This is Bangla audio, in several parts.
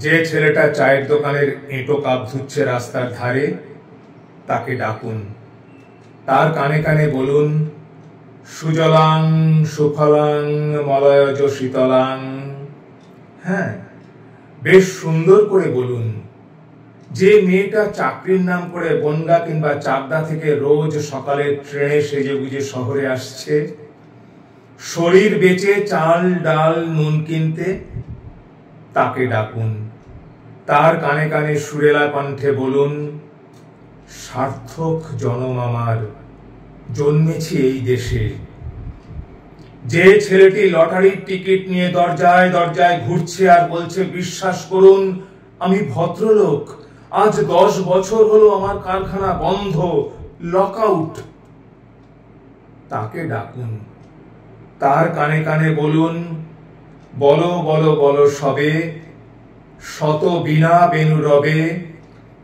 যে ছেলেটা চায়ের দোকানের এঁটো কাপ ধুচ্ছে রাস্তার ধারে, তাকে ডাকুন। তার কানে কানে বলুন, সুজলাং সুফলাং মলয়জ শীতলাং। হ্যাঁ, বেশ সুন্দর করে বলুন। যে মেয়েটা চাকরির নাম করে বনগা কিংবা চাকদা থেকে রোজ সকালে ট্রেনে সেজে গুজে শহরে আসছে, শরীর বেচে চাল ডাল নুন কিনতে, তাকে ডাকুন। তার কানে কানে সুরেলা কণ্ঠে বলুন, সার্থক জনম আমার, জন্মেছি এই দেশে। যে ছেলেটি লটারির টিকিট নিয়ে দরজায় দরজায় ঘুরছে আর বলছে, বিশ্বাস করুন আমি ভদ্রলোক, আজ 10 বছর হলো আমার কারখানা বন্ধ, লকআউট, তাকে ডাকুন। তার কানে কানে বলুন, বলো বলো বলো সবে, শত বীণা বেণু রবে,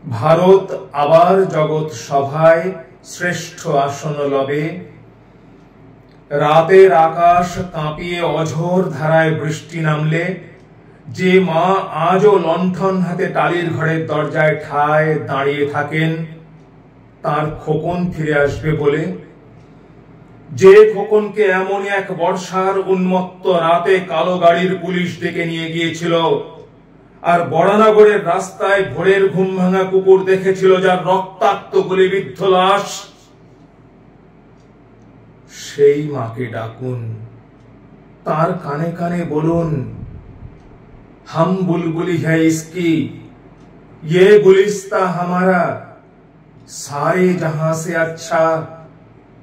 ভারত আবার জগৎ সভায় শ্রেষ্ঠ আসন লবে। রাতের আকাশ কাঁপিয়ে অঝোর ধারায় বৃষ্টি নামলে, যে মা আজও লণ্ঠন হাতে টালির ঘরের দরজায় ঠায় দাঁড়িয়ে থাকেন, তার খোকন ফিরে আসবে বলে। যে খোকনকে এমন এক বর্ষার উন্মত্ত রাতে কালো গাড়ির পুলিশ ডেকে নিয়ে গিয়েছিল, আর বরানগরের রাস্তায় ভোরের ঘুম ভাঙা কুকুর দেখেছিল যার রক্তাক্ত গুলিবিদ্ধ লাশ, সেই মাকে ডাকুন। তার কানে কানে বলুন, हम बुलबुली है इसकी, ये गुलिस्ता हमारा, सारे जहां से अच्छा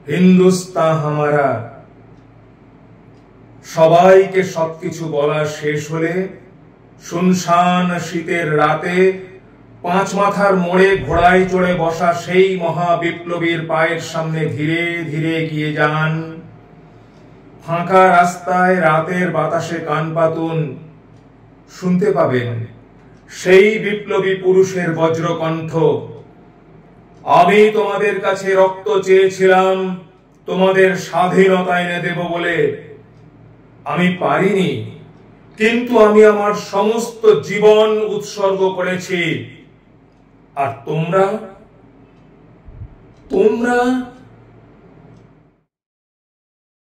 हिंदुस्तान हमारा। সবাইকে সবকিছু বলা শেষ হলে শুনশান শীতের রাতে পাঁচ মাথার মোড়ে ঘোড়ায় চড়ে বসা সেই মহা বিপ্লবীর পায়ের সামনে ধীরে ধীরে এগিয়ে যান। ফাঁকা রাস্তায় রাতের বাতাসে কান পাতুন, শুনতে পাবেন সেই বিপ্লবী পুরুষের বজ্রকণ্ঠ, আমি তোমাদের কাছে রক্ত চেয়েছিলাম তোমাদের স্বাধীনতা এনে দেব বলে, আমি পারিনি, কিন্তু আমি আমার সমস্ত জীবন উৎসর্গ করেছি। আর তোমরা